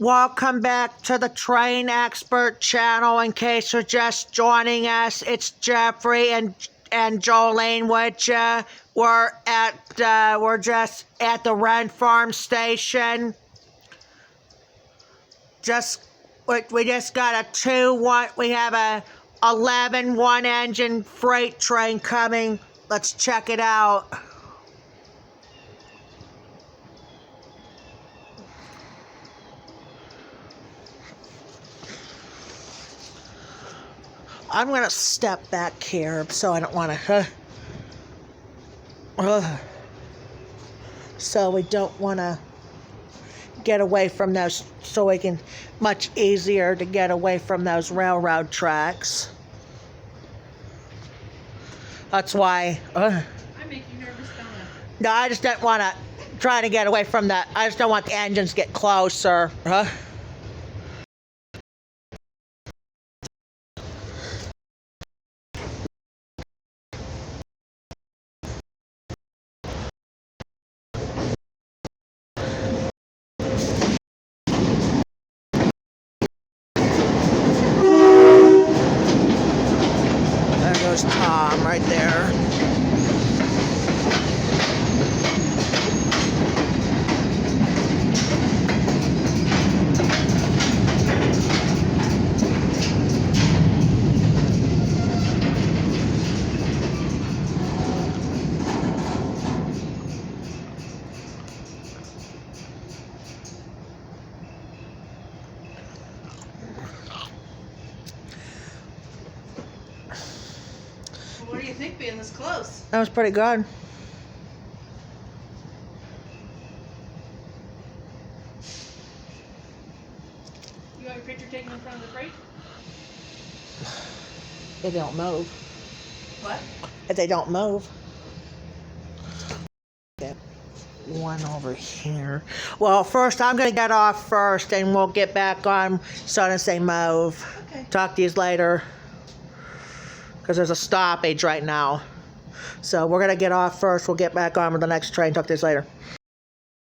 Welcome back to the Train Expert channel. In case you're just joining us, it's Jeffrey and Jolene with you. We're just at the Rynd Farm station. We just got we have a 11 one-engine freight train coming. Let's check it out. I'm going to step back here so I don't want to... so we don't want to get away from those, so we can... much easier to get away from those railroad tracks. That's why... I make you nervous, don't I? No, I just don't want to try to get away from that. I just don't want the engines to get closer. There goes Tom right there. What do you think being this close? That was pretty good. You got your picture taken in front of the freight? If they don't move. What? If they don't move. Get one over here. Well, first I'm going to get off first and we'll get back on as soon as they move. Okay. Talk to you later. Because there's a stoppage right now. So we're going to get off first. We'll get back on with the next train. Talk to you later.